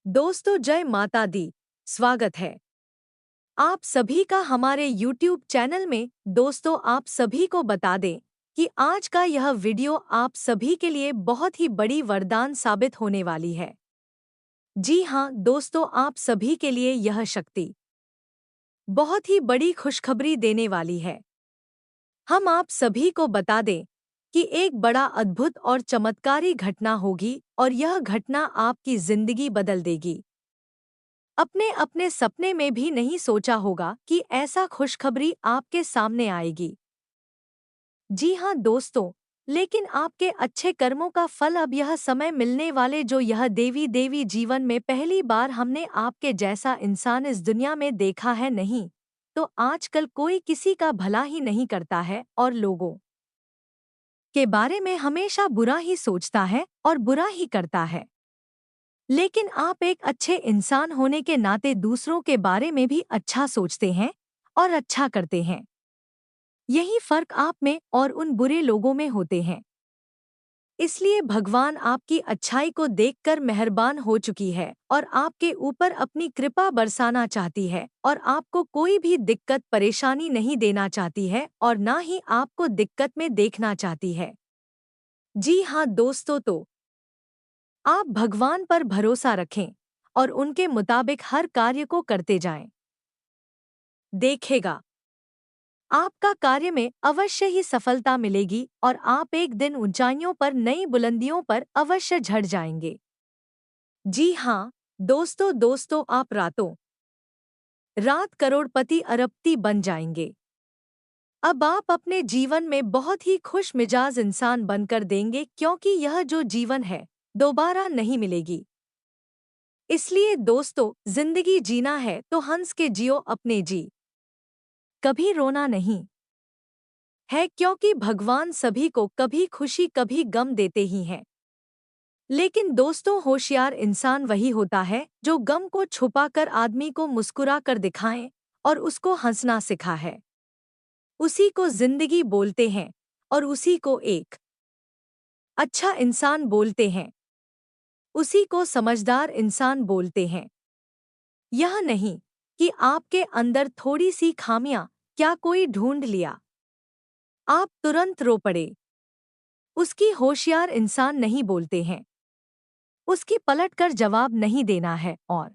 दोस्तों जय माता दी। स्वागत है आप सभी का हमारे YouTube चैनल में। दोस्तों आप सभी को बता दें कि आज का यह वीडियो आप सभी के लिए बहुत ही बड़ी वरदान साबित होने वाली है। जी हाँ दोस्तों, आप सभी के लिए यह शक्ति बहुत ही बड़ी खुशखबरी देने वाली है। हम आप सभी को बता दें कि एक बड़ा अद्भुत और चमत्कारी घटना होगी और यह घटना आपकी जिंदगी बदल देगी। अपने अपने सपने में भी नहीं सोचा होगा कि ऐसा खुशखबरी आपके सामने आएगी। जी हाँ दोस्तों, लेकिन आपके अच्छे कर्मों का फल अब यह समय मिलने वाले जो यह देवी जीवन में पहली बार हमने आपके जैसा इंसान इस दुनिया में देखा है। नहीं तो आजकल कोई किसी का भला ही नहीं करता है और लोगों के बारे में हमेशा बुरा ही सोचता है और बुरा ही करता है। लेकिन आप एक अच्छे इंसान होने के नाते दूसरों के बारे में भी अच्छा सोचते हैं और अच्छा करते हैं। यही फर्क आप में और उन बुरे लोगों में होते हैं। इसलिए भगवान आपकी अच्छाई को देखकर मेहरबान हो चुकी है और आपके ऊपर अपनी कृपा बरसाना चाहती है और आपको कोई भी दिक्कत परेशानी नहीं देना चाहती है और ना ही आपको दिक्कत में देखना चाहती है। जी हाँ दोस्तों, तो आप भगवान पर भरोसा रखें और उनके मुताबिक हर कार्य को करते जाएं। देखेगा आपका कार्य में अवश्य ही सफलता मिलेगी और आप एक दिन ऊंचाइयों पर नई बुलंदियों पर अवश्य झड़ जाएंगे। जी हाँ दोस्तों, आप रातों रात करोड़पति अरबपति बन जाएंगे। अब आप अपने जीवन में बहुत ही खुश मिजाज इंसान बनकर देंगे क्योंकि यह जो जीवन है दोबारा नहीं मिलेगी। इसलिए दोस्तों, जिंदगी जीना है तो हंस के जियो अपने जी, कभी रोना नहीं है क्योंकि भगवान सभी को कभी खुशी कभी गम देते ही हैं। लेकिन दोस्तों, होशियार इंसान वही होता है जो गम को छुपाकर आदमी को मुस्कुरा कर दिखाए और उसको हंसना सिखा है। उसी को जिंदगी बोलते हैं और उसी को एक अच्छा इंसान बोलते हैं। उसी को समझदार इंसान बोलते हैं। यह नहीं कि आपके अंदर थोड़ी सी खामियां क्या कोई ढूंढ लिया आप तुरंत रो पड़े। उसकी होशियार इंसान नहीं बोलते हैं। उसकी पलटकर जवाब नहीं देना है और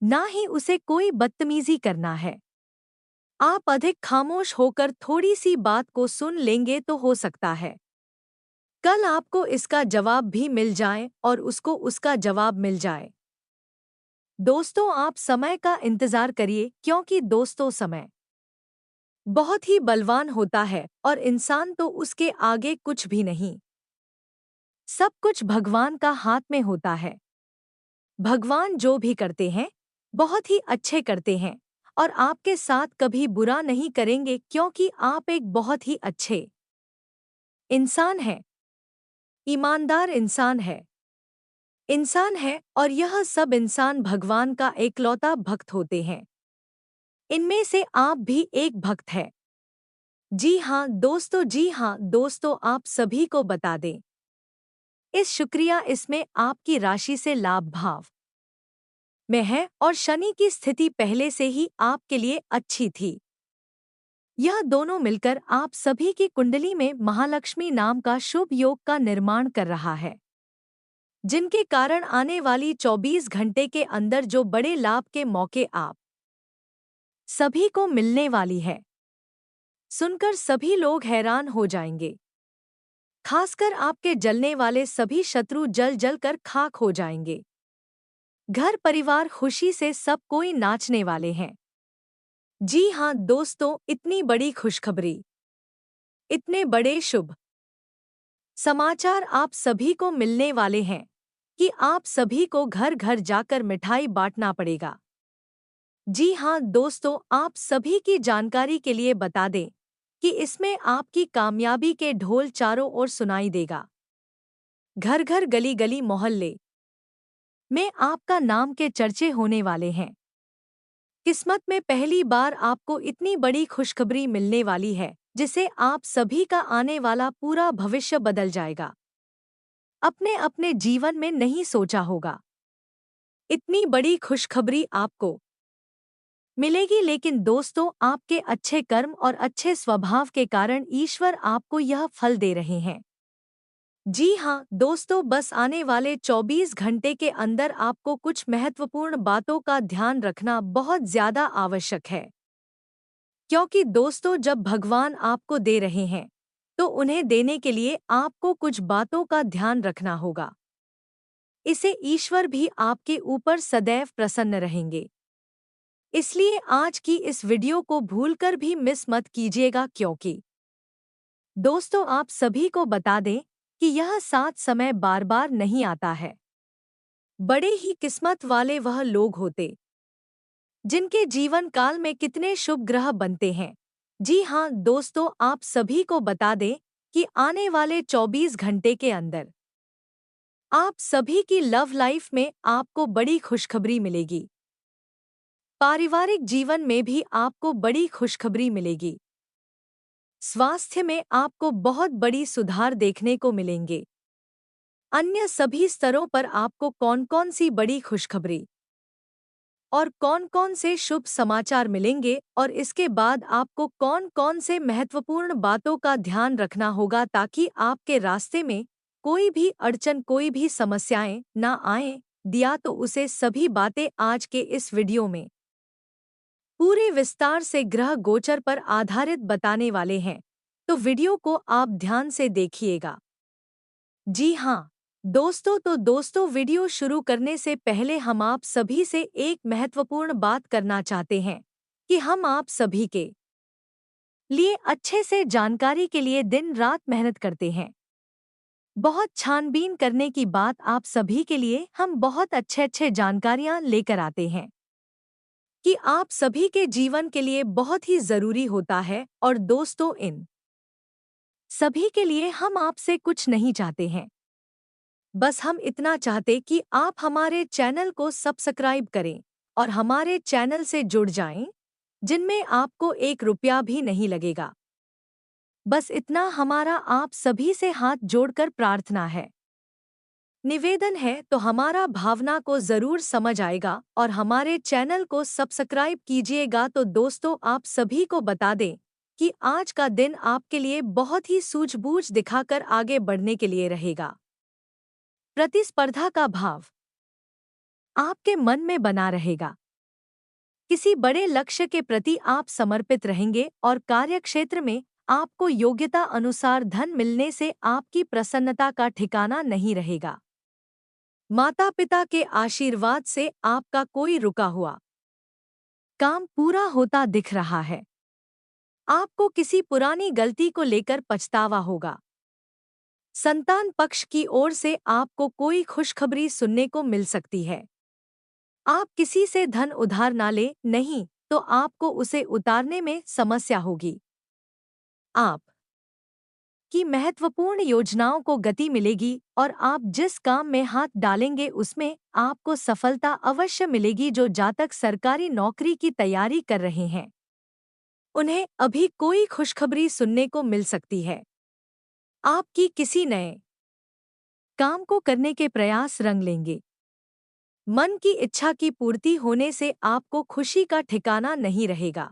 ना ही उसे कोई बदतमीजी करना है। आप अधिक खामोश होकर थोड़ी सी बात को सुन लेंगे तो हो सकता है कल आपको इसका जवाब भी मिल जाए और उसको उसका जवाब मिल जाए। दोस्तों, आप समय का इंतजार करिए क्योंकि दोस्तों समय बहुत ही बलवान होता है और इंसान तो उसके आगे कुछ भी नहीं। सब कुछ भगवान का हाथ में होता है। भगवान जो भी करते हैं बहुत ही अच्छे करते हैं और आपके साथ कभी बुरा नहीं करेंगे क्योंकि आप एक बहुत ही अच्छे इंसान हैं, ईमानदार इंसान है और यह सब इंसान भगवान का एकलौता भक्त होते हैं। इनमें से आप भी एक भक्त है। जी हाँ दोस्तों, आप सभी को बता दें इस शुक्रिया इसमें आपकी राशि से लाभ भाव में है और शनि की स्थिति पहले से ही आपके लिए अच्छी थी। यह दोनों मिलकर आप सभी की कुंडली में महालक्ष्मी नाम का शुभ योग का निर्माण कर रहा है, जिनके कारण आने वाली 24 घंटे के अंदर जो बड़े लाभ के मौके आप सभी को मिलने वाली है। सुनकर सभी लोग हैरान हो जाएंगे। खासकर आपके जलने वाले सभी शत्रु जल जल कर खाक हो जाएंगे। घर परिवार खुशी से सब कोई नाचने वाले हैं। जी हाँ दोस्तों, इतनी बड़ी खुशखबरी, इतने बड़े शुभ समाचार आप सभी को मिलने वाले हैं कि आप सभी को घर घर जाकर मिठाई बांटना पड़ेगा। जी हाँ दोस्तों, आप सभी की जानकारी के लिए बता दें कि इसमें आपकी कामयाबी के ढोल चारों ओर सुनाई देगा। घर घर गली गली मोहल्ले में आपका नाम के चर्चे होने वाले हैं। किस्मत में पहली बार आपको इतनी बड़ी खुशखबरी मिलने वाली है जिसे आप सभी का आने वाला पूरा भविष्य बदल जाएगा। अपने अपने जीवन में नहीं सोचा होगा इतनी बड़ी खुशखबरी आपको मिलेगी, लेकिन दोस्तों आपके अच्छे कर्म और अच्छे स्वभाव के कारण ईश्वर आपको यह फल दे रहे हैं। जी हाँ दोस्तों, बस आने वाले 24 घंटे के अंदर आपको कुछ महत्वपूर्ण बातों का ध्यान रखना बहुत ज्यादा आवश्यक है। क्योंकि दोस्तों जब भगवान आपको दे रहे हैं तो उन्हें देने के लिए आपको कुछ बातों का ध्यान रखना होगा। इसे ईश्वर भी आपके ऊपर सदैव प्रसन्न रहेंगे। इसलिए आज की इस वीडियो को भूलकर भी मिस मत कीजिएगा, क्योंकि दोस्तों आप सभी को बता दें कि यह साथ समय बार बार नहीं आता है। बड़े ही किस्मत वाले वह लोग होते जिनके जीवन काल में कितने शुभ ग्रह बनते हैं। जी हाँ दोस्तों, आप सभी को बता दें कि आने वाले 24 घंटे के अंदर आप सभी की लव लाइफ में आपको बड़ी खुशखबरी मिलेगी। पारिवारिक जीवन में भी आपको बड़ी खुशखबरी मिलेगी। स्वास्थ्य में आपको बहुत बड़ी सुधार देखने को मिलेंगे। अन्य सभी स्तरों पर आपको कौन-कौन सी बड़ी खुशखबरी और कौन-कौन से शुभ समाचार मिलेंगे और इसके बाद आपको कौन-कौन से महत्वपूर्ण बातों का ध्यान रखना होगा ताकि आपके रास्ते में कोई भी अड़चन, कोई भी समस्याएं ना आएं, दिया तो उसे सभी बातें आज के इस वीडियो में पूरे विस्तार से ग्रह गोचर पर आधारित बताने वाले हैं, तो वीडियो को आप ध्यान से देखिएगा। जी हाँ दोस्तों, तो दोस्तों वीडियो शुरू करने से पहले हम आप सभी से एक महत्वपूर्ण बात करना चाहते हैं कि हम आप सभी के लिए अच्छे से जानकारी के लिए दिन रात मेहनत करते हैं। बहुत छानबीन करने की बात आप सभी के लिए हम बहुत अच्छे जानकारियां लेकर आते हैं कि आप सभी के जीवन के लिए बहुत ही जरूरी होता है। और दोस्तों इन सभी के लिए हम आपसे कुछ नहीं चाहते हैं, बस हम इतना चाहते कि आप हमारे चैनल को सब्सक्राइब करें और हमारे चैनल से जुड़ जाएं, जिनमें आपको 1 रुपया भी नहीं लगेगा। बस इतना हमारा आप सभी से हाथ जोड़कर प्रार्थना है, निवेदन है, तो हमारा भावना को जरूर समझ आएगा और हमारे चैनल को सब्सक्राइब कीजिएगा। तो दोस्तों आप सभी को बता दें कि आज का दिन आपके लिए बहुत ही सूझबूझ दिखाकर आगे बढ़ने के लिए रहेगा। प्रतिस्पर्धा का भाव आपके मन में बना रहेगा। किसी बड़े लक्ष्य के प्रति आप समर्पित रहेंगे और कार्यक्षेत्र में आपको योग्यता अनुसार धन मिलने से आपकी प्रसन्नता का ठिकाना नहीं रहेगा। माता पिता के आशीर्वाद से आपका कोई रुका हुआ काम पूरा होता दिख रहा है। आपको किसी पुरानी गलती को लेकर पछतावा होगा। संतान पक्ष की ओर से आपको कोई खुशखबरी सुनने को मिल सकती है। आप किसी से धन उधार ना ले, नहीं तो आपको उसे उतारने में समस्या होगी। आप की महत्वपूर्ण योजनाओं को गति मिलेगी और आप जिस काम में हाथ डालेंगे उसमें आपको सफलता अवश्य मिलेगी। जो जातक सरकारी नौकरी की तैयारी कर रहे हैं उन्हें अभी कोई खुशखबरी सुनने को मिल सकती है। आपकी किसी नए काम को करने के प्रयास रंग लेंगे। मन की इच्छा की पूर्ति होने से आपको खुशी का ठिकाना नहीं रहेगा।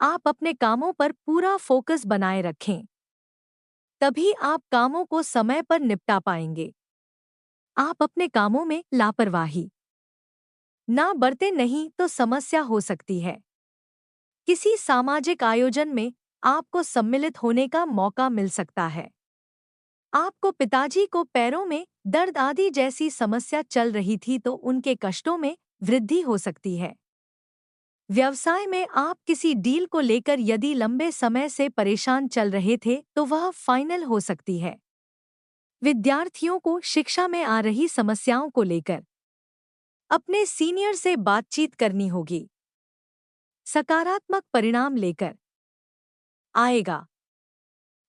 आप अपने कामों पर पूरा फोकस बनाए रखें, तभी आप कामों को समय पर निपटा पाएंगे। आप अपने कामों में लापरवाही ना बरतें, नहीं तो समस्या हो सकती है। किसी सामाजिक आयोजन में आपको सम्मिलित होने का मौका मिल सकता है। आपको पिताजी को पैरों में दर्द आदि जैसी समस्या चल रही थी तो उनके कष्टों में वृद्धि हो सकती है। व्यवसाय में आप किसी डील को लेकर यदि लंबे समय से परेशान चल रहे थे तो वह फाइनल हो सकती है। विद्यार्थियों को शिक्षा में आ रही समस्याओं को लेकर अपने सीनियर से बातचीत करनी होगी। सकारात्मक परिणाम लेकर आएगा।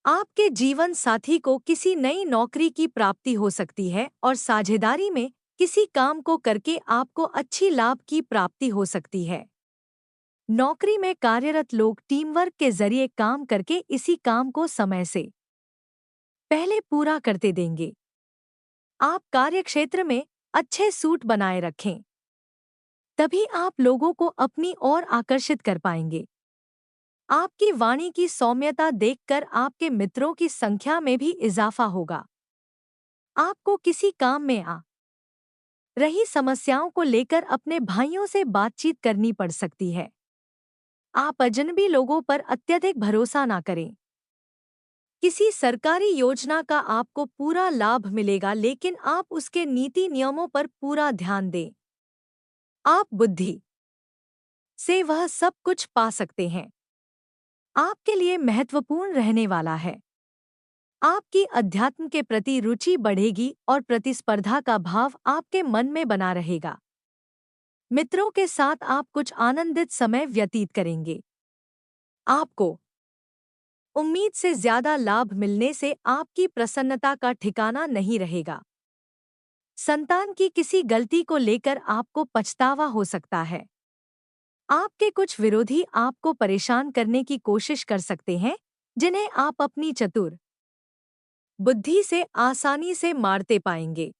आपके जीवन साथी को किसी नई नौकरी की प्राप्ति हो सकती है और साझेदारी में किसी काम को करके आपको अच्छी लाभ की प्राप्ति हो सकती है। नौकरी में कार्यरत लोग टीम वर्क के जरिए काम करके इसी काम को समय से पहले पूरा करते देंगे। आप कार्यक्षेत्र में अच्छे सूट बनाए रखें। तभी आप लोगों को अपनी ओर आकर्षित कर पाएंगे। आपकी वाणी की सौम्यता देखकर आपके मित्रों की संख्या में भी इजाफा होगा। आपको किसी काम में आ रही समस्याओं को लेकर अपने भाइयों से बातचीत करनी पड़ सकती है। आप अजनबी लोगों पर अत्यधिक भरोसा ना करें। किसी सरकारी योजना का आपको पूरा लाभ मिलेगा, लेकिन आप उसके नीति नियमों पर पूरा ध्यान दें। आप बुद्धि से वह सब कुछ पा सकते हैं। आपके लिए महत्वपूर्ण रहने वाला है। आपकी अध्यात्म के प्रति रुचि बढ़ेगी और प्रतिस्पर्धा का भाव आपके मन में बना रहेगा। मित्रों के साथ आप कुछ आनंदित समय व्यतीत करेंगे। आपको उम्मीद से ज्यादा लाभ मिलने से आपकी प्रसन्नता का ठिकाना नहीं रहेगा। संतान की किसी गलती को लेकर आपको पछतावा हो सकता है। आपके कुछ विरोधी आपको परेशान करने की कोशिश कर सकते हैं, जिन्हें आप अपनी चतुर बुद्धि से आसानी से मारते पाएंगे।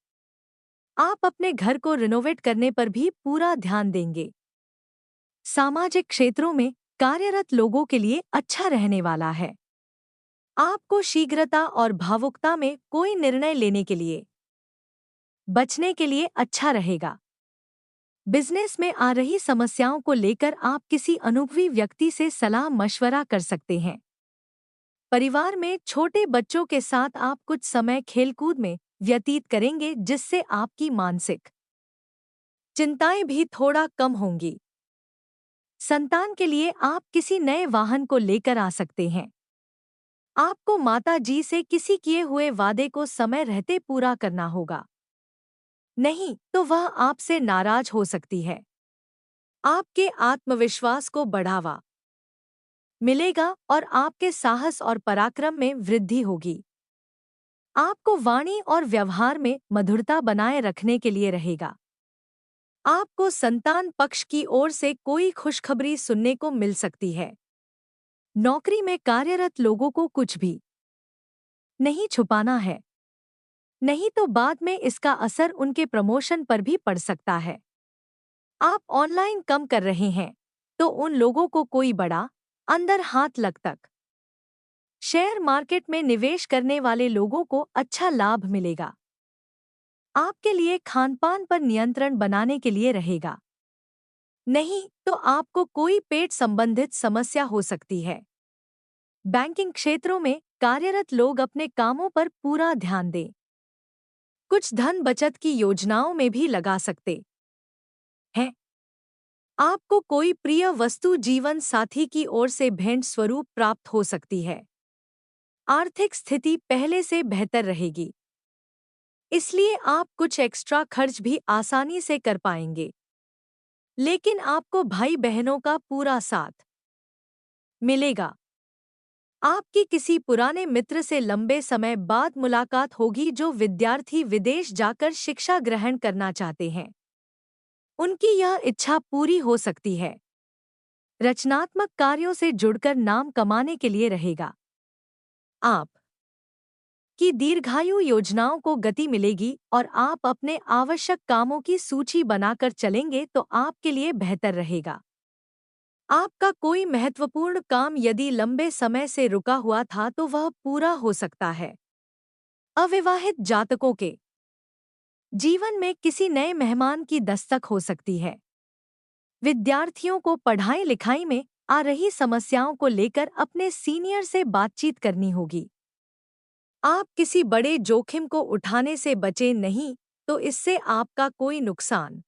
आप अपने घर को रिनोवेट करने पर भी पूरा ध्यान देंगे। सामाजिक क्षेत्रों में कार्यरत लोगों के लिए अच्छा रहने वाला है। आपको शीघ्रता और भावुकता में कोई निर्णय लेने के लिए बचने के लिए अच्छा रहेगा। बिजनेस में आ रही समस्याओं को लेकर आप किसी अनुभवी व्यक्ति से सलाह मशवरा कर सकते हैं। परिवार में छोटे बच्चों के साथ आप कुछ समय खेलकूद में व्यतीत करेंगे, जिससे आपकी मानसिक चिंताएं भी थोड़ा कम होंगी। संतान के लिए आप किसी नए वाहन को लेकर आ सकते हैं। आपको माता जी से किसी किए हुए वादे को समय रहते पूरा करना होगा, नहीं तो वह आपसे नाराज हो सकती है। आपके आत्मविश्वास को बढ़ावा मिलेगा और आपके साहस और पराक्रम में वृद्धि होगी। आपको वाणी और व्यवहार में मधुरता बनाए रखने के लिए रहेगा। आपको संतान पक्ष की ओर से कोई खुशखबरी सुनने को मिल सकती है। नौकरी में कार्यरत लोगों को कुछ भी नहीं छुपाना है, नहीं तो बाद में इसका असर उनके प्रमोशन पर भी पड़ सकता है। आप ऑनलाइन कम कर रहे हैं तो उन लोगों को कोई बड़ा अंदर हाथ लग तक शेयर मार्केट में निवेश करने वाले लोगों को अच्छा लाभ मिलेगा। आपके लिए खानपान पर नियंत्रण बनाने के लिए रहेगा, नहीं तो आपको कोई पेट संबंधित समस्या हो सकती है। बैंकिंग क्षेत्रों में कार्यरत लोग अपने कामों पर पूरा ध्यान दें। कुछ धन बचत की योजनाओं में भी लगा सकते हैं। आपको कोई प्रिय वस्तु जीवन साथी की ओर से भेंट स्वरूप प्राप्त हो सकती है। आर्थिक स्थिति पहले से बेहतर रहेगी, इसलिए आप कुछ एक्स्ट्रा खर्च भी आसानी से कर पाएंगे। लेकिन आपको भाई बहनों का पूरा साथ मिलेगा। आपकी किसी पुराने मित्र से लंबे समय बाद मुलाकात होगी, जो विद्यार्थी विदेश जाकर शिक्षा ग्रहण करना चाहते हैं। उनकी यह इच्छा पूरी हो सकती है। रचनात्मक कार्यों से जुड़कर नाम कमाने के लिए रहेगा। आप की दीर्घायु योजनाओं को गति मिलेगी और आप अपने आवश्यक कामों की सूची बनाकर चलेंगे तो आपके लिए बेहतर रहेगा। आपका कोई महत्वपूर्ण काम यदि लंबे समय से रुका हुआ था तो वह पूरा हो सकता है। अविवाहित जातकों के जीवन में किसी नए मेहमान की दस्तक हो सकती है। विद्यार्थियों को पढ़ाई लिखाई में आ रही समस्याओं को लेकर अपने सीनियर से बातचीत करनी होगी। आप किसी बड़े जोखिम को उठाने से बचे नहीं तो इससे आपका कोई नुकसान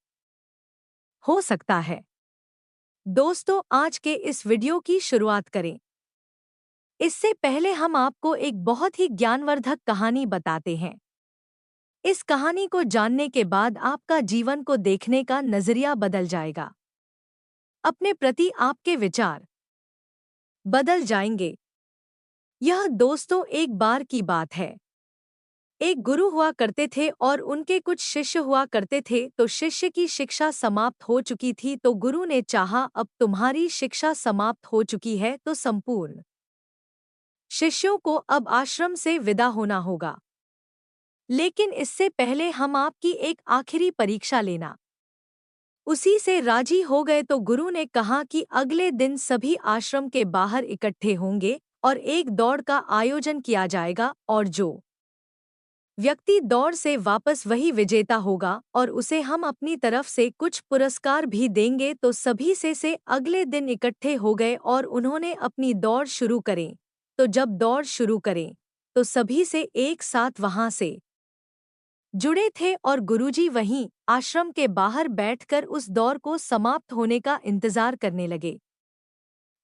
हो सकता है। दोस्तों, आज के इस वीडियो की शुरुआत करें। इससे पहले हम आपको एक बहुत ही ज्ञानवर्धक कहानी बताते हैं। इस कहानी को जानने के बाद आपका जीवन को देखने का नजरिया बदल जाएगा। अपने प्रति आपके विचार बदल जाएंगे। यह दोस्तों एक बार की बात है। एक गुरु हुआ करते थे और उनके कुछ शिष्य हुआ करते थे। तो शिष्य की शिक्षा समाप्त हो चुकी थी, तो गुरु ने चाहा अब तुम्हारी शिक्षा समाप्त हो चुकी है तो संपूर्ण शिष्यों को अब आश्रम से विदा होना होगा। लेकिन इससे पहले हम आपकी एक आखिरी परीक्षा लेना। उसी से राजी हो गए तो गुरु ने कहा कि अगले दिन सभी आश्रम के बाहर इकट्ठे होंगे और एक दौड़ का आयोजन किया जाएगा और जो व्यक्ति दौड़ से वापस वही विजेता होगा और उसे हम अपनी तरफ से कुछ पुरस्कार भी देंगे। तो सभी से अगले दिन इकट्ठे हो गए और उन्होंने अपनी दौड़ शुरू करें। तो जब दौड़ शुरू करें तो सभी से एक साथ वहां से जुड़े थे और गुरुजी वहीं आश्रम के बाहर बैठकर उस दौर को समाप्त होने का इंतजार करने लगे।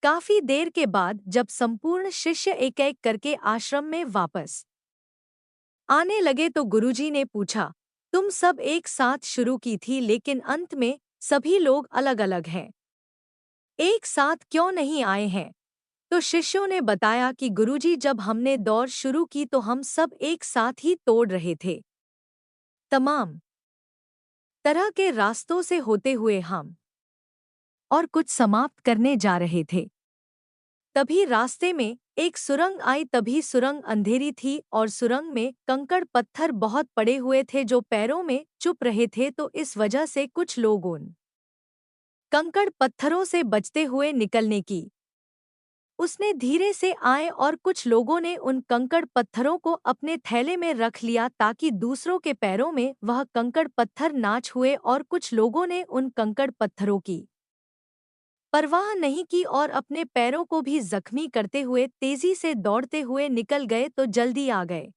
काफी देर के बाद जब संपूर्ण शिष्य एक एक करके आश्रम में वापस आने लगे तो गुरुजी ने पूछा, तुम सब एक साथ शुरू की थी लेकिन अंत में सभी लोग अलग अलग हैं, एक साथ क्यों नहीं आए हैं? तो शिष्यों ने बताया कि गुरुजी जब हमने दौड़ शुरू की तो हम सब एक साथ ही तोड़ रहे थे, तमाम तरह के रास्तों से होते हुए हम और कुछ समाप्त करने जा रहे थे। तभी रास्ते में एक सुरंग आई। तभी सुरंग अंधेरी थी और सुरंग में कंकड़ पत्थर बहुत पड़े हुए थे जो पैरों में चुप रहे थे। तो इस वजह से कुछ लोग उन कंकड़ पत्थरों से बचते हुए निकलने की उसने धीरे से आए और कुछ लोगों ने उन कंकड़ पत्थरों को अपने थैले में रख लिया ताकि दूसरों के पैरों में वह कंकड़ पत्थर ना छुए। और कुछ लोगों ने उन कंकड़ पत्थरों की परवाह नहीं की और अपने पैरों को भी जख्मी करते हुए तेजी से दौड़ते हुए निकल गए तो जल्दी आ गए।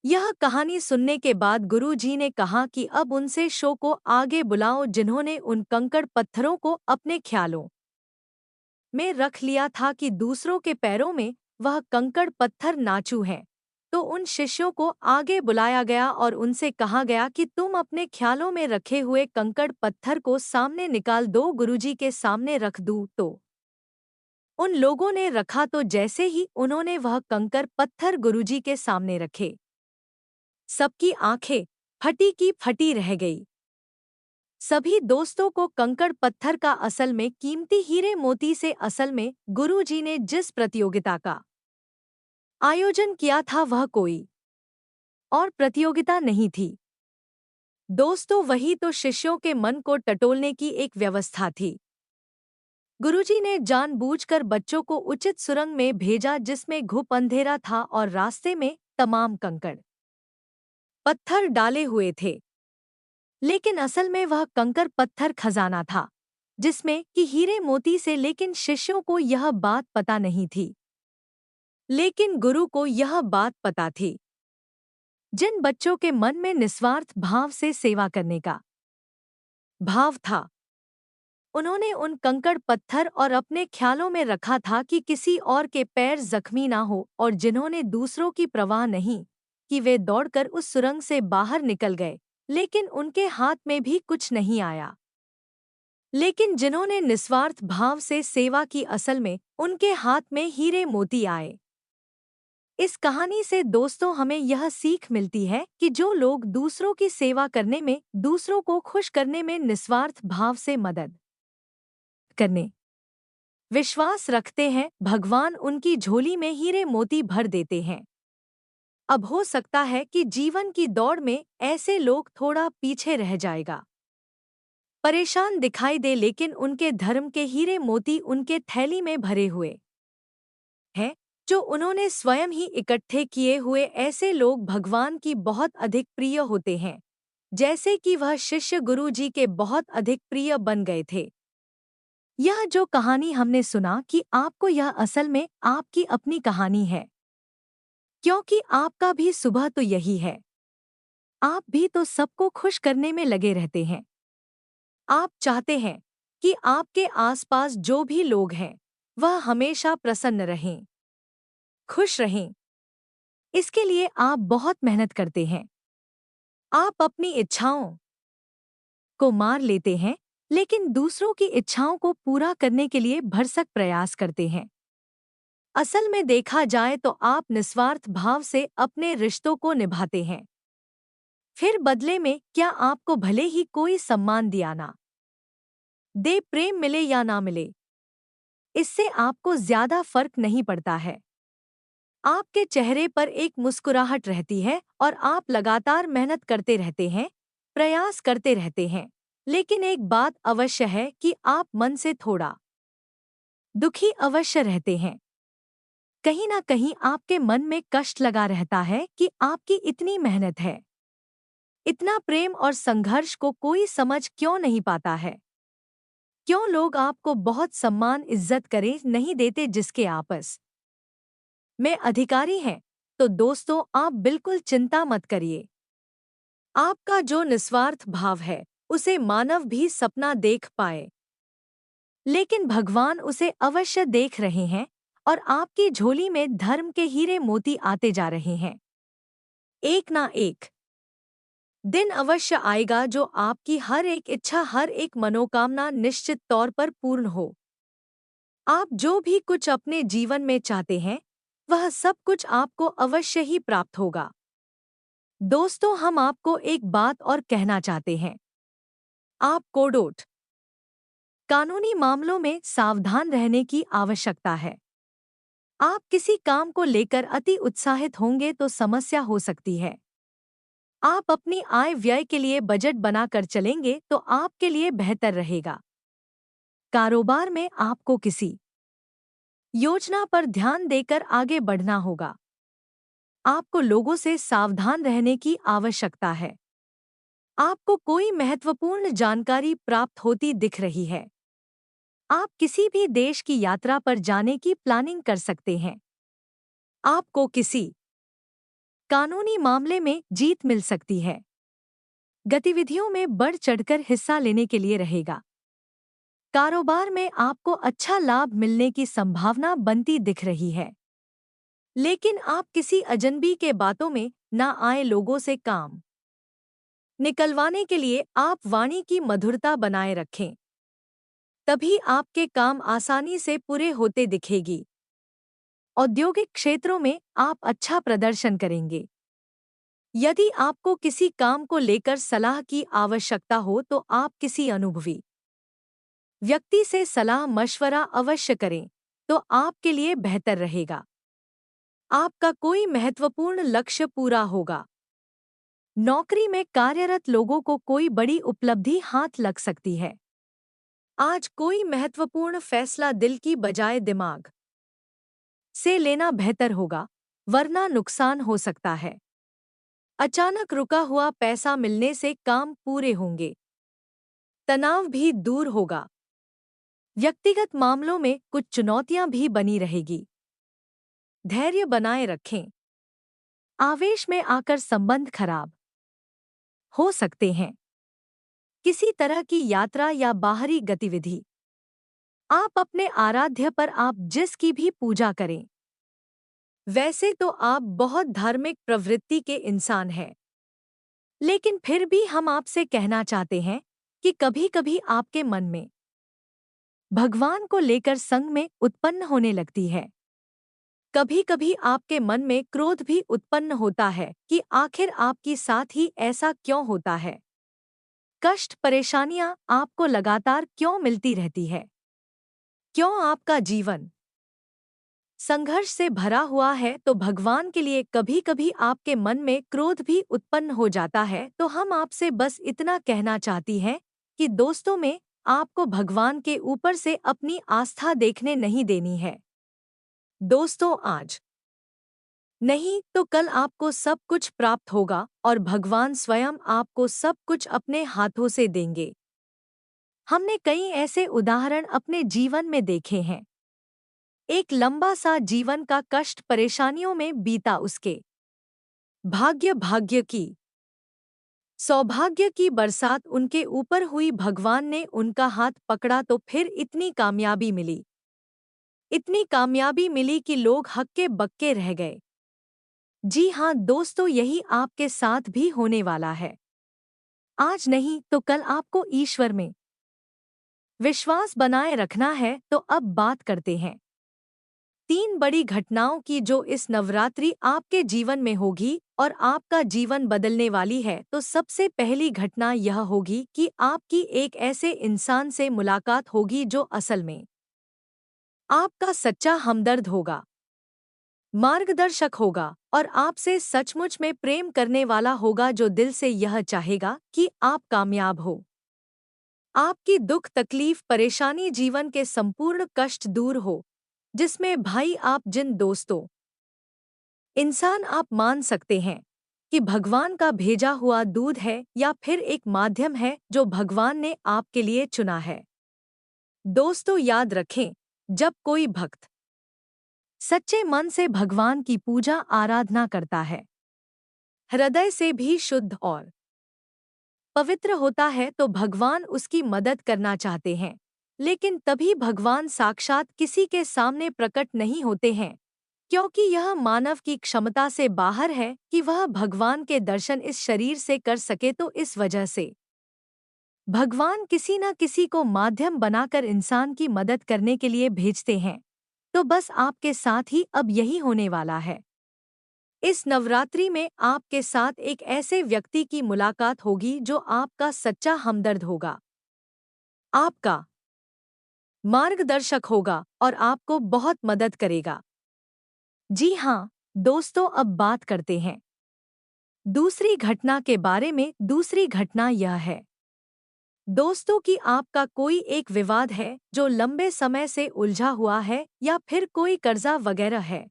यह कहानी सुनने के बाद गुरु जी ने कहा कि अब उनसे शो को आगे बुलाओ जिन्होंने उन कंकड़ पत्थरों को अपने ख्यालों में रख लिया था कि दूसरों के पैरों में वह कंकड़ पत्थर नाचू हैं। तो उन शिष्यों को आगे बुलाया गया और उनसे कहा गया कि तुम अपने ख्यालों में रखे हुए कंकड़ पत्थर को सामने निकाल दो। गुरुजी के सामने रख दूं तो उन लोगों ने रखा। तो जैसे ही उन्होंने वह कंकड़ पत्थर गुरुजी के सामने रखे, सबकी आंखें फटी की फटी रह गई। सभी दोस्तों को कंकड़ पत्थर का असल में कीमती हीरे मोती से असल में गुरुजी ने जिस प्रतियोगिता का आयोजन किया था वह कोई और प्रतियोगिता नहीं थी दोस्तों, वही तो शिष्यों के मन को टटोलने की एक व्यवस्था थी। गुरुजी ने जानबूझकर बच्चों को उचित सुरंग में भेजा जिसमें घुप अंधेरा था और रास्ते में तमाम कंकड़ पत्थर डाले हुए थे, लेकिन असल में वह कंकड़ पत्थर खजाना था जिसमें कि हीरे मोती से। लेकिन शिष्यों को यह बात पता नहीं थी, लेकिन गुरु को यह बात पता थी। जिन बच्चों के मन में निस्वार्थ भाव से सेवा करने का भाव था, उन्होंने उन कंकड़ पत्थर और अपने ख्यालों में रखा था कि किसी और के पैर जख्मी ना हो। और जिन्होंने दूसरों की परवाह नहीं कि वे दौड़कर उस सुरंग से बाहर निकल गए, लेकिन उनके हाथ में भी कुछ नहीं आया। लेकिन जिन्होंने निस्वार्थ भाव से सेवा की, असल में उनके हाथ में हीरे मोती आए। इस कहानी से दोस्तों हमें यह सीख मिलती है कि जो लोग दूसरों की सेवा करने में, दूसरों को खुश करने में निस्वार्थ भाव से मदद करने विश्वास रखते हैं, भगवान उनकी झोली में हीरे मोती भर देते हैं। अब हो सकता है कि जीवन की दौड़ में ऐसे लोग थोड़ा पीछे रह जाएगा, परेशान दिखाई दे, लेकिन उनके धर्म के हीरे मोती उनके थैली में भरे हुए हैं जो उन्होंने स्वयं ही इकट्ठे किए हुए। ऐसे लोग भगवान की बहुत अधिक प्रिय होते हैं, जैसे कि वह शिष्य गुरु जी के बहुत अधिक प्रिय बन गए थे। यह जो कहानी हमने सुना कि आपको, यह असल में आपकी अपनी कहानी है, क्योंकि आपका भी सुबह तो यही है। आप भी तो सबको खुश करने में लगे रहते हैं। आप चाहते हैं कि आपके आसपास जो भी लोग हैं वह हमेशा प्रसन्न रहें, खुश रहें। इसके लिए आप बहुत मेहनत करते हैं। आप अपनी इच्छाओं को मार लेते हैं, लेकिन दूसरों की इच्छाओं को पूरा करने के लिए भरसक प्रयास करते हैं। असल में देखा जाए तो आप निस्वार्थ भाव से अपने रिश्तों को निभाते हैं। फिर बदले में क्या आपको भले ही कोई सम्मान दिया ना दे, प्रेम मिले या ना मिले, इससे आपको ज्यादा फर्क नहीं पड़ता है। आपके चेहरे पर एक मुस्कुराहट रहती है और आप लगातार मेहनत करते रहते हैं, प्रयास करते रहते हैं। लेकिन एक बात अवश्य है कि आप मन से थोड़ा दुखी अवश्य रहते हैं। कहीं ना कहीं आपके मन में कष्ट लगा रहता है कि आपकी इतनी मेहनत है, इतना प्रेम और संघर्ष को कोई समझ क्यों नहीं पाता है। क्यों लोग आपको बहुत सम्मान इज्जत करे नहीं देते जिसके आपस में अधिकारी हैं। तो दोस्तों, आप बिल्कुल चिंता मत करिए। आपका जो निस्वार्थ भाव है उसे मानव भी सपना देख पाए, लेकिन भगवान उसे अवश्य देख रहे हैं और आपकी झोली में धर्म के हीरे मोती आते जा रहे हैं। एक ना एक दिन अवश्य आएगा जो आपकी हर एक इच्छा, हर एक मनोकामना निश्चित तौर पर पूर्ण हो। आप जो भी कुछ अपने जीवन में चाहते हैं वह सब कुछ आपको अवश्य ही प्राप्त होगा। दोस्तों, हम आपको एक बात और कहना चाहते हैं। आप कोर्ट कानूनी मामलों में सावधान रहने की आवश्यकता है। आप किसी काम को लेकर अति उत्साहित होंगे तो समस्या हो सकती है। आप अपनी आय व्यय के लिए बजट बनाकर चलेंगे तो आपके लिए बेहतर रहेगा। कारोबार में आपको किसी योजना पर ध्यान देकर आगे बढ़ना होगा। आपको लोगों से सावधान रहने की आवश्यकता है। आपको कोई महत्वपूर्ण जानकारी प्राप्त होती दिख रही है। आप किसी भी देश की यात्रा पर जाने की प्लानिंग कर सकते हैं। आपको किसी कानूनी मामले में जीत मिल सकती है। गतिविधियों में बढ़ चढ़कर हिस्सा लेने के लिए रहेगा। कारोबार में आपको अच्छा लाभ मिलने की संभावना बनती दिख रही है। लेकिन आप किसी अजनबी के बातों में ना आए। लोगों से काम निकलवाने के लिए आप वाणी की मधुरता बनाए रखें, तभी आपके काम आसानी से पूरे होते दिखेगी। औद्योगिक क्षेत्रों में आप अच्छा प्रदर्शन करेंगे। यदि आपको किसी काम को लेकर सलाह की आवश्यकता हो तो आप किसी अनुभवी व्यक्ति से सलाह मशवरा अवश्य करें, तो आपके लिए बेहतर रहेगा। आपका कोई महत्वपूर्ण लक्ष्य पूरा होगा। नौकरी में कार्यरत लोगों को कोई बड़ी उपलब्धि हाथ लग सकती है। आज कोई महत्वपूर्ण फैसला दिल की बजाय दिमाग से लेना बेहतर होगा, वरना नुकसान हो सकता है। अचानक रुका हुआ पैसा मिलने से काम पूरे होंगे। तनाव भी दूर होगा। व्यक्तिगत मामलों में कुछ चुनौतियां भी बनी रहेगी। धैर्य बनाए रखें। आवेश में आकर संबंध खराब हो सकते हैं। किसी तरह की यात्रा या बाहरी गतिविधि आप अपने आराध्य पर आप जिसकी भी पूजा करें। वैसे तो आप बहुत धार्मिक प्रवृत्ति के इंसान हैं, लेकिन फिर भी हम आपसे कहना चाहते हैं कि कभी-कभी आपके मन में भगवान को लेकर संग में उत्पन्न होने लगती है। कभी-कभी आपके मन में क्रोध भी उत्पन्न होता है कि आखिर आपके साथ ही ऐसा क्यों होता है। कष्ट, परेशानियां आपको लगातार क्यों मिलती रहती है। क्यों आपका जीवन संघर्ष से भरा हुआ है। तो भगवान के लिए कभी-कभी आपके मन में क्रोध भी उत्पन्न हो जाता है। तो हम आपसे बस इतना कहना चाहती हैं कि दोस्तों में आपको भगवान के ऊपर से अपनी आस्था देखने नहीं देनी है। दोस्तों, आज नहीं तो कल आपको सब कुछ प्राप्त होगा और भगवान स्वयं आपको सब कुछ अपने हाथों से देंगे। हमने कई ऐसे उदाहरण अपने जीवन में देखे हैं। एक लंबा सा जीवन का कष्ट परेशानियों में बीता, उसके भाग्य की सौभाग्य की बरसात उनके ऊपर हुई, भगवान ने उनका हाथ पकड़ा तो फिर इतनी कामयाबी मिली, इतनी कामयाबी मिली कि लोग हक्के बक्के रह गए। जी हाँ दोस्तों, यही आपके साथ भी होने वाला है। आज नहीं तो कल आपको ईश्वर में विश्वास बनाए रखना है। तो अब बात करते हैं 3 बड़ी घटनाओं की जो इस नवरात्रि आपके जीवन में होगी और आपका जीवन बदलने वाली है। तो सबसे पहली घटना यह होगी कि आपकी एक ऐसे इंसान से मुलाकात होगी जो असल में आपका सच्चा हमदर्द होगा। मार्गदर्शक होगा और आपसे सचमुच में प्रेम करने वाला होगा, जो दिल से यह चाहेगा कि आप कामयाब हो। आपकी दुख तकलीफ परेशानी जीवन के संपूर्ण कष्ट दूर हो, जिसमें भाई आप जिन दोस्तों इंसान आप मान सकते हैं कि भगवान का भेजा हुआ दूध है या फिर एक माध्यम है जो भगवान ने आपके लिए चुना है। दोस्तों याद रखें, जब कोई भक्त सच्चे मन से भगवान की पूजा आराधना करता है, हृदय से भी शुद्ध और पवित्र होता है, तो भगवान उसकी मदद करना चाहते हैं, लेकिन तभी भगवान साक्षात किसी के सामने प्रकट नहीं होते हैं, क्योंकि यह मानव की क्षमता से बाहर है कि वह भगवान के दर्शन इस शरीर से कर सके। तो इस वजह से भगवान किसी न किसी को माध्यम बनाकर इंसान की मदद करने के लिए भेजते हैं। तो बस आपके साथ ही अब यही होने वाला है। इस नवरात्रि में आपके साथ एक ऐसे व्यक्ति की मुलाकात होगी जो आपका सच्चा हमदर्द होगा, आपका मार्गदर्शक होगा और आपको बहुत मदद करेगा। जी हाँ दोस्तों, अब बात करते हैं दूसरी घटना के बारे में। दूसरी घटना यह है दोस्तों कि आपका कोई एक विवाद है जो लंबे समय से उलझा हुआ है, या फिर कोई कर्जा वगैरह है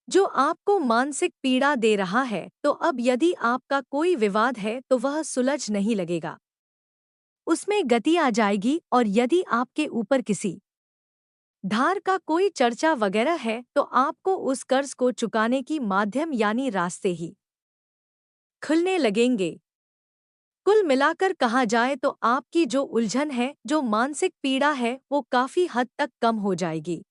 जो आपको मानसिक पीड़ा दे रहा है। तो अब यदि आपका कोई विवाद है तो वह सुलझ नहीं लगेगा, उसमें गति आ जाएगी। और यदि आपके ऊपर किसी धार का कोई चर्चा वगैरह है तो आपको उस कर्ज को चुकाने की माध्यम यानी रास्ते ही खुलने लगेंगे। कुल मिलाकर कहा जाए तो आपकी जो उलझन है, जो मानसिक पीड़ा है, वो काफी हद तक कम हो जाएगी।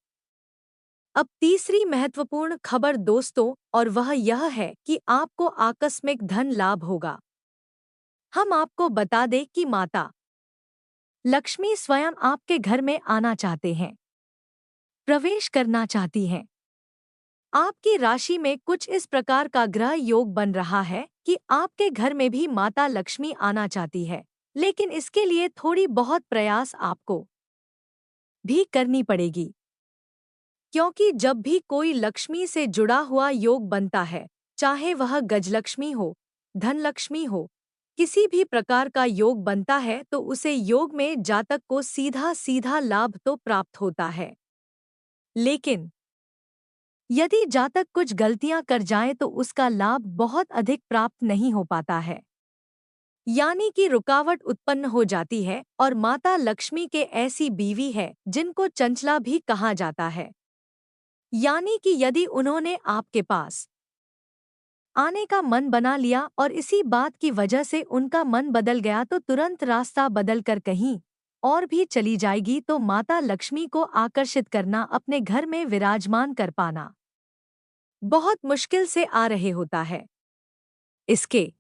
अब तीसरी महत्वपूर्ण खबर दोस्तों, और वह यह है कि आपको आकस्मिक धन लाभ होगा। हम आपको बता दें कि माता लक्ष्मी स्वयं आपके घर में आना चाहते हैं, प्रवेश करना चाहती हैं। आपकी राशि में कुछ इस प्रकार का ग्रह योग बन रहा है कि आपके घर में भी माता लक्ष्मी आना चाहती है, लेकिन इसके लिए थोड़ी बहुत प्रयास आपको भी करनी पड़ेगी, क्योंकि जब भी कोई लक्ष्मी से जुड़ा हुआ योग बनता है, चाहे वह गजलक्ष्मी हो, धनलक्ष्मी हो, किसी भी प्रकार का योग बनता है, तो उसे योग में जातक को सीधा सीधा लाभ तो प्राप्त होता है। लेकिन यदि जातक कुछ गलतियां कर जाए तो उसका लाभ बहुत अधिक प्राप्त नहीं हो पाता है, यानी कि रुकावट उत्पन्न हो जाती है। और माता लक्ष्मी के ऐसी बीवी है जिनको चंचला भी कहा जाता है, यानी कि यदि उन्होंने आपके पास आने का मन बना लिया और इसी बात की वजह से उनका मन बदल गया, तो तुरंत रास्ता बदलकर कहीं और भी चली जाएगी। तो माता लक्ष्मी को आकर्षित करना, अपने घर में विराजमान कर पाना बहुत मुश्किल से आ रहे होता है। इसके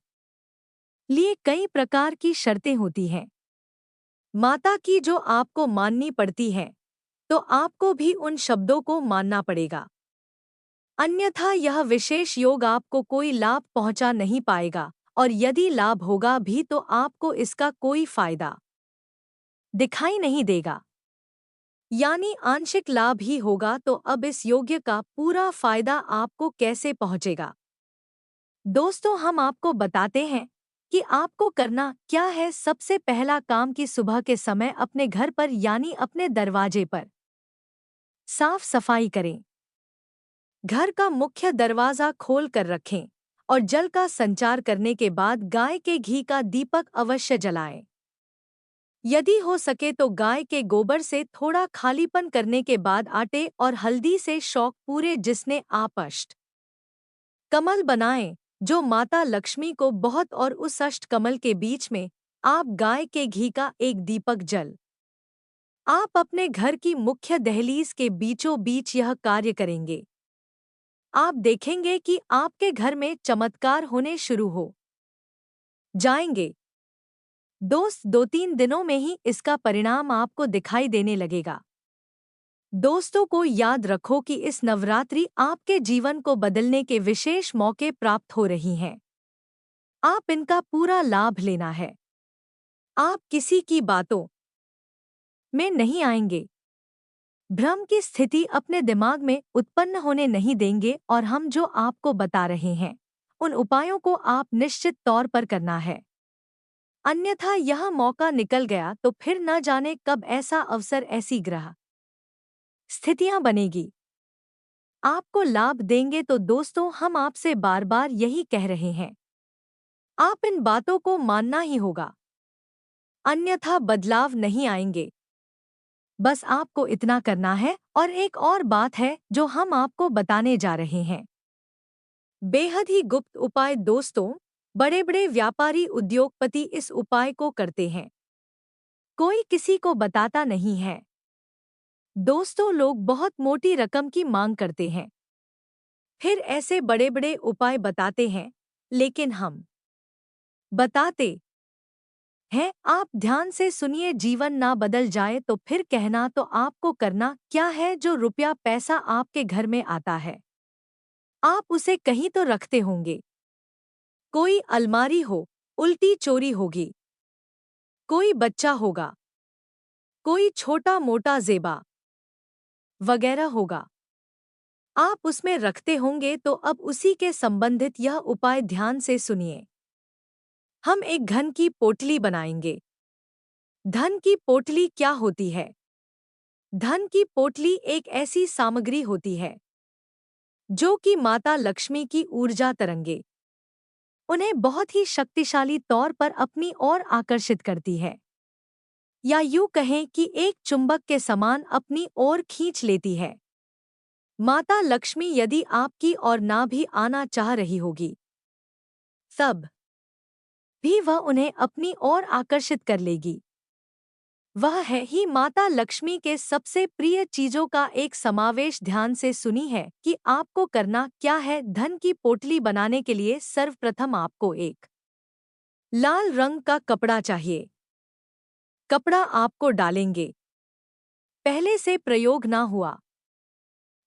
लिए कई प्रकार की शर्तें होती हैं माता की, जो आपको माननी पड़ती हैं, तो आपको भी उन शब्दों को मानना पड़ेगा, अन्यथा यह विशेष योग आपको कोई लाभ पहुंचा नहीं पाएगा। और यदि लाभ होगा भी तो आपको इसका कोई फायदा दिखाई नहीं देगा, यानी आंशिक लाभ ही होगा। तो अब इस योग्य का पूरा फायदा आपको कैसे पहुंचेगा? दोस्तों, हम आपको बताते हैं कि आपको करना क्या है। सबसे पहला काम कि सुबह के समय अपने घर पर यानी अपने दरवाजे पर साफ सफाई करें, घर का मुख्य दरवाजा खोल कर रखें और जल का संचार करने के बाद गाय के घी का दीपक अवश्य जलाएं। यदि हो सके तो गाय के गोबर से थोड़ा खालीपन करने के बाद आटे और हल्दी से शौक पूरे, जिसने आप अष्ट कमल बनाएं जो माता लक्ष्मी को बहुत, और उस अष्ट कमल के बीच में आप गाय के घी का एक दीपक जल आप अपने घर की मुख्य दहलीज के बीचों बीच यह कार्य करेंगे। आप देखेंगे कि आपके घर में चमत्कार होने शुरू हो जाएंगे। दोस्त, 2-3 दिनों में ही इसका परिणाम आपको दिखाई देने लगेगा। दोस्तों को याद रखो कि इस नवरात्रि आपके जीवन को बदलने के विशेष मौके प्राप्त हो रही हैं। आप इनका पूरा लाभ लेना है। आप किसी की बातों में नहीं आएंगे, भ्रम की स्थिति अपने दिमाग में उत्पन्न होने नहीं देंगे और हम जो आपको बता रहे हैं उन उपायों को आप निश्चित तौर पर करना है। अन्यथा यह मौका निकल गया तो फिर न जाने कब ऐसा अवसर, ऐसी ग्रह स्थितियां बनेगी, आपको लाभ देंगे। तो दोस्तों, हम आपसे बार बार यही कह रहे हैं, आप इन बातों को मानना ही होगा, अन्यथा बदलाव नहीं आएंगे। बस आपको इतना करना है। और एक और बात है जो हम आपको बताने जा रहे हैं, बेहद ही गुप्त उपाय दोस्तों। बड़े बड़े व्यापारी, उद्योगपति इस उपाय को करते हैं, कोई किसी को बताता नहीं है। दोस्तों, लोग बहुत मोटी रकम की मांग करते हैं, फिर ऐसे बड़े बड़े उपाय बताते हैं, लेकिन हम बताते हैं, आप ध्यान से सुनिए, जीवन ना बदल जाए तो फिर कहना तो आपको करना क्या है। जो रुपया पैसा आपके घर में आता है, आप उसे कहीं तो रखते होंगे, कोई अलमारी हो, उल्टी चोरी होगी, कोई बच्चा होगा, कोई छोटा मोटा जेबा वगैरह होगा, आप उसमें रखते होंगे। तो अब उसी के संबंधित यह उपाय ध्यान से सुनिए। हम एक धन की पोटली बनाएंगे। धन की पोटली क्या होती है? धन की पोटली एक ऐसी सामग्री होती है जो कि माता लक्ष्मी की ऊर्जा तरंगे उन्हें बहुत ही शक्तिशाली तौर पर अपनी ओर आकर्षित करती है, या यूं कहें कि एक चुंबक के समान अपनी ओर खींच लेती है। माता लक्ष्मी यदि आपकी ओर ना भी आना चाह रही होगी, तब भी वह उन्हें अपनी ओर आकर्षित कर लेगी। वह है ही माता लक्ष्मी के सबसे प्रिय चीजों का एक समावेश। ध्यान से सुनी है कि आपको करना क्या है। धन की पोटली बनाने के लिए सर्वप्रथम आपको एक लाल रंग का कपड़ा चाहिए। कपड़ा आपको डालेंगे, पहले से प्रयोग ना हुआ,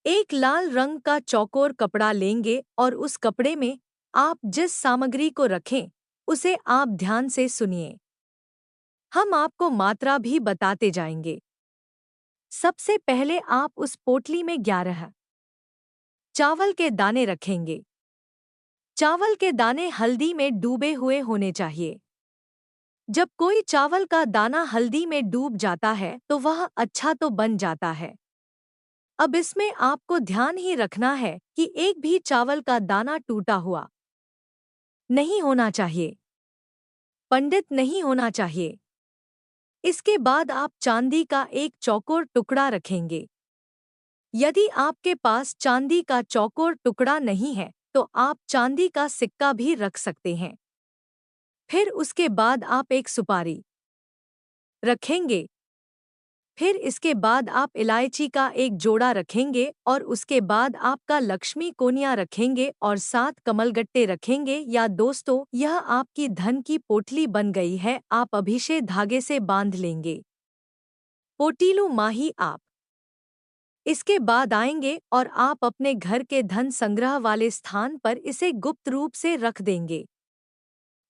एक लाल रंग का चौकोर कपड़ा लेंगे और उस कपड़े में आप जिस सामग्री को रखें उसे आप ध्यान से सुनिए। हम आपको मात्रा भी बताते जाएंगे। सबसे पहले आप उस पोटली में 11 चावल के दाने रखेंगे। चावल के दाने हल्दी में डूबे हुए होने चाहिए। जब कोई चावल का दाना हल्दी में डूब जाता है तो वह अच्छा तो बन जाता है। अब इसमें आपको ध्यान ही रखना है कि एक भी चावल का दाना टूटा हुआ नहीं होना चाहिए, पंडित नहीं होना चाहिए। इसके बाद आप चांदी का एक चौकोर टुकड़ा रखेंगे। यदि आपके पास चांदी का चौकोर टुकड़ा नहीं है तो आप चांदी का सिक्का भी रख सकते हैं। फिर उसके बाद आप एक सुपारी रखेंगे। फिर इसके बाद आप इलायची का एक जोड़ा रखेंगे और उसके बाद आपका लक्ष्मी कोनिया रखेंगे और 7 कमलगट्टे रखेंगे। या दोस्तों, यह आपकी धन की पोटली बन गई है। आप अभी से धागे से बांध लेंगे। पोटीलू माही आप इसके बाद आएंगे और आप अपने घर के धन संग्रह वाले स्थान पर इसे गुप्त रूप से रख देंगे।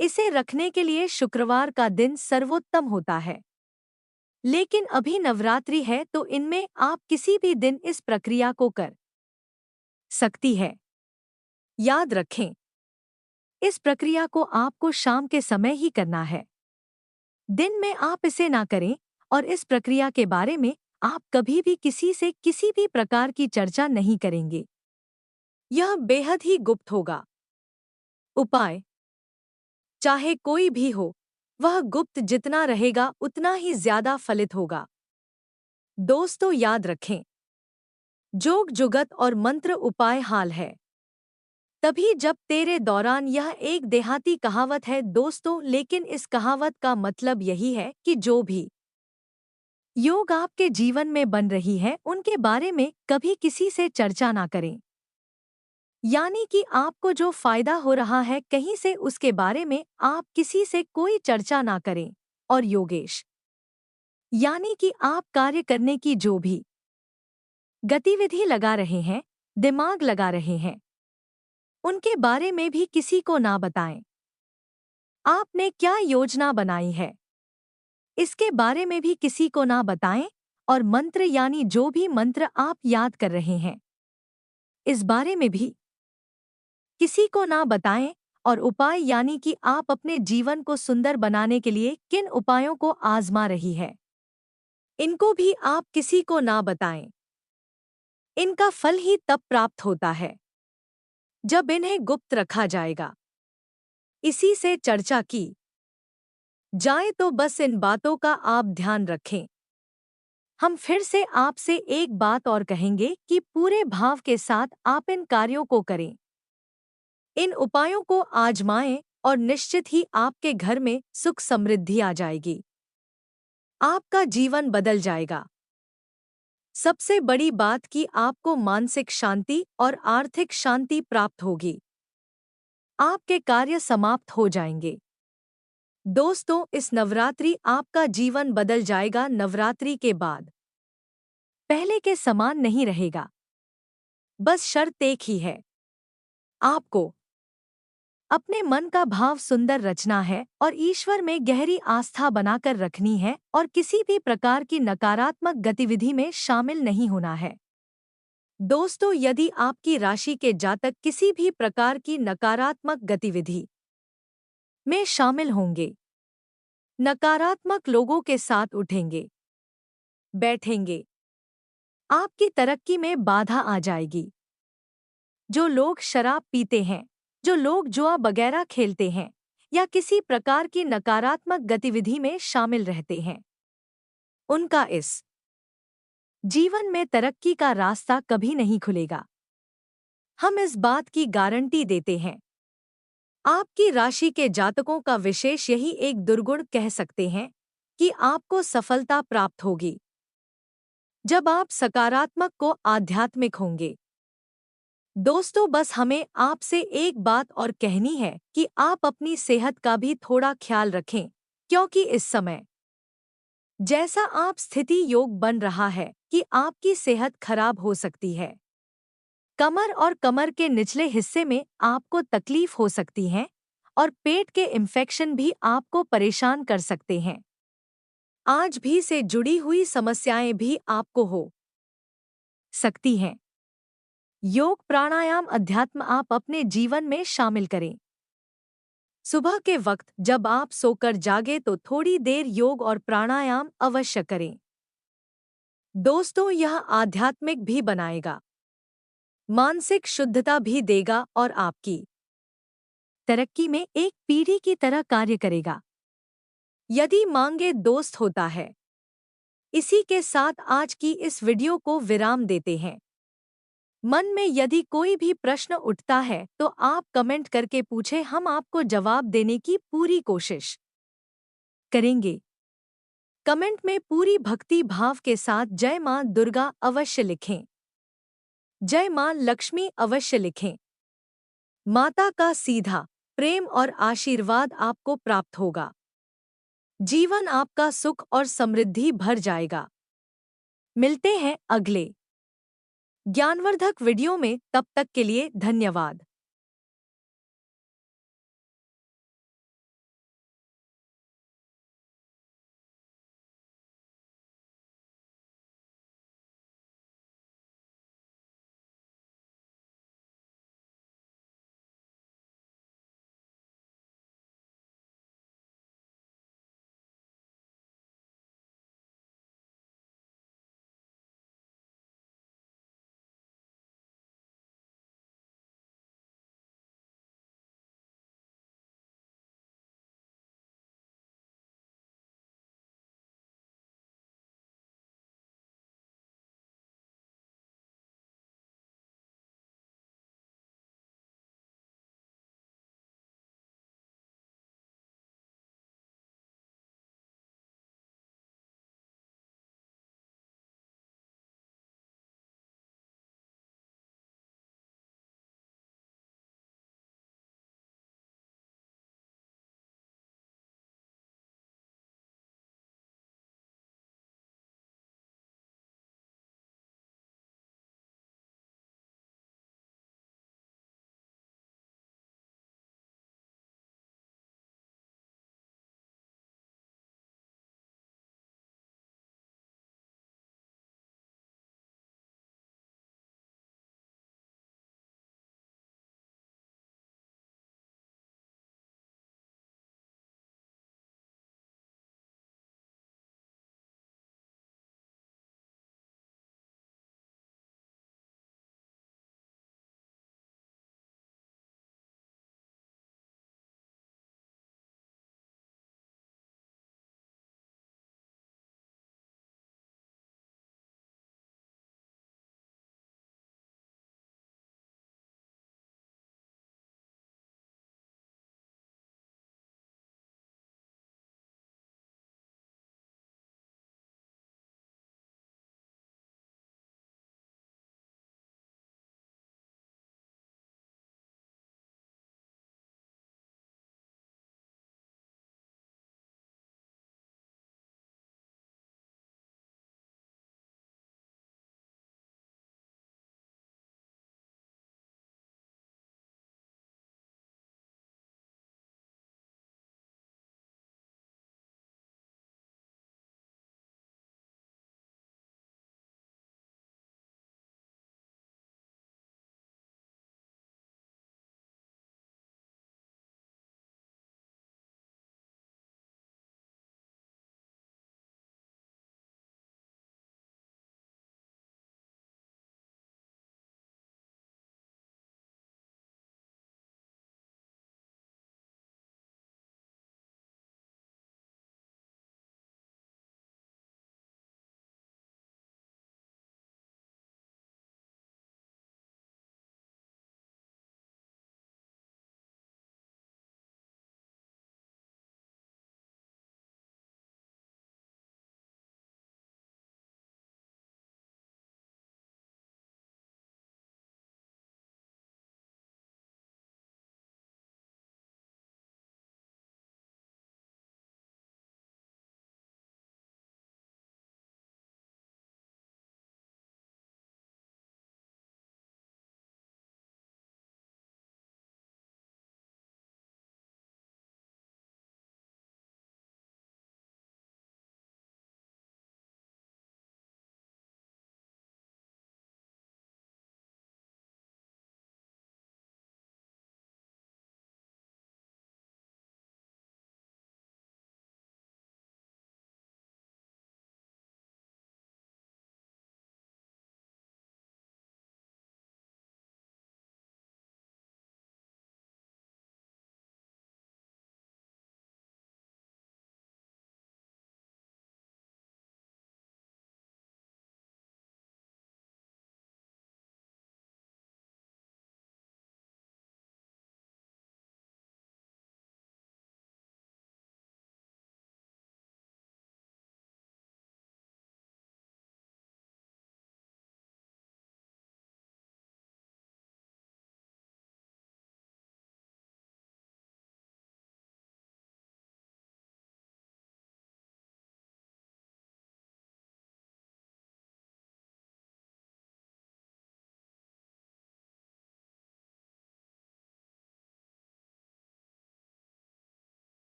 इसे रखने के लिए शुक्रवार का दिन सर्वोत्तम होता है, लेकिन अभी नवरात्रि है तो इनमें आप किसी भी दिन इस प्रक्रिया को कर सकती है। याद रखें, इस प्रक्रिया को आपको शाम के समय ही करना है, दिन में आप इसे ना करें। और इस प्रक्रिया के बारे में आप कभी भी किसी से किसी भी प्रकार की चर्चा नहीं करेंगे। यह बेहद ही गुप्त होगा। उपाय चाहे कोई भी हो, वह गुप्त जितना रहेगा उतना ही ज्यादा फलित होगा। दोस्तों, याद रखें, जोग जुगत और मंत्र उपाय हाल है तभी जब तेरे दौरान। यह एक देहाती कहावत है दोस्तों, लेकिन इस कहावत का मतलब यही है कि जो भी योग आपके जीवन में बन रही है उनके बारे में कभी किसी से चर्चा ना करें। यानी कि आपको जो फायदा हो रहा है कहीं से, उसके बारे में आप किसी से कोई चर्चा ना करें। और योगेश यानी कि आप कार्य करने की जो भी गतिविधि लगा रहे हैं, दिमाग लगा रहे हैं, उनके बारे में भी किसी को ना बताएं। आपने क्या योजना बनाई है, इसके बारे में भी किसी को ना बताएं। और मंत्र यानी जो भी मंत्र आप याद कर रहे हैं, इस बारे में भी किसी को ना बताएं। और उपाय यानी कि आप अपने जीवन को सुंदर बनाने के लिए किन उपायों को आजमा रही है, इनको भी आप किसी को ना बताएं। इनका फल ही तब प्राप्त होता है जब इन्हें गुप्त रखा जाएगा। इसी से चर्चा की जाए तो बस इन बातों का आप ध्यान रखें। हम फिर से आपसे एक बात और कहेंगे कि पूरे भाव के साथ आप इन कार्यों को करें, इन उपायों को आजमाएं और निश्चित ही आपके घर में सुख समृद्धि आ जाएगी। आपका जीवन बदल जाएगा। सबसे बड़ी बात कि आपको मानसिक शांति और आर्थिक शांति प्राप्त होगी। आपके कार्य समाप्त हो जाएंगे। दोस्तों, इस नवरात्रि आपका जीवन बदल जाएगा। नवरात्रि के बाद पहले के समान नहीं रहेगा। बस शर्त एक ही है, आपको अपने मन का भाव सुंदर रचना है और ईश्वर में गहरी आस्था बनाकर रखनी है और किसी भी प्रकार की नकारात्मक गतिविधि में शामिल नहीं होना है। दोस्तों, यदि आपकी राशि के जातक किसी भी प्रकार की नकारात्मक गतिविधि में शामिल होंगे, नकारात्मक लोगों के साथ उठेंगे, बैठेंगे, आपकी तरक्की में बाधा आ जाएगी। जो लोग शराब पीते हैं, जो लोग जुआ वगैरह खेलते हैं या किसी प्रकार की नकारात्मक गतिविधि में शामिल रहते हैं, उनका इस जीवन में तरक्की का रास्ता कभी नहीं खुलेगा। हम इस बात की गारंटी देते हैं। आपकी राशि के जातकों का विशेष यही एक दुर्गुण कह सकते हैं कि आपको सफलता प्राप्त होगी जब आप सकारात्मक को आध्यात्मिक होंगे। दोस्तों, बस हमें आपसे एक बात और कहनी है कि आप अपनी सेहत का भी थोड़ा ख्याल रखें, क्योंकि इस समय जैसा आप स्थिति योग बन रहा है कि आपकी सेहत खराब हो सकती है। कमर और कमर के निचले हिस्से में आपको तकलीफ हो सकती है और पेट के इन्फेक्शन भी आपको परेशान कर सकते हैं। आज भी से जुड़ी हुई समस्याएं भी आपको हो सकती हैं। योग, प्राणायाम, अध्यात्म आप अपने जीवन में शामिल करें। सुबह के वक्त जब आप सोकर जागे तो थोड़ी देर योग और प्राणायाम अवश्य करें। दोस्तों, यह आध्यात्मिक भी बनाएगा, मानसिक शुद्धता भी देगा और आपकी तरक्की में एक पीढ़ी की तरह कार्य करेगा। यदि मांगे दोस्त होता है। इसी के साथ आज की इस वीडियो को विराम देते हैं। मन में यदि कोई भी प्रश्न उठता है तो आप कमेंट करके पूछें, हम आपको जवाब देने की पूरी कोशिश करेंगे। कमेंट में पूरी भक्ति भाव के साथ जय मां दुर्गा अवश्य लिखें, जय मां लक्ष्मी अवश्य लिखें। माता का सीधा प्रेम और आशीर्वाद आपको प्राप्त होगा। जीवन आपका सुख और समृद्धि भर जाएगा। मिलते हैं अगले ज्ञानवर्धक वीडियो में, तब तक के लिए धन्यवाद।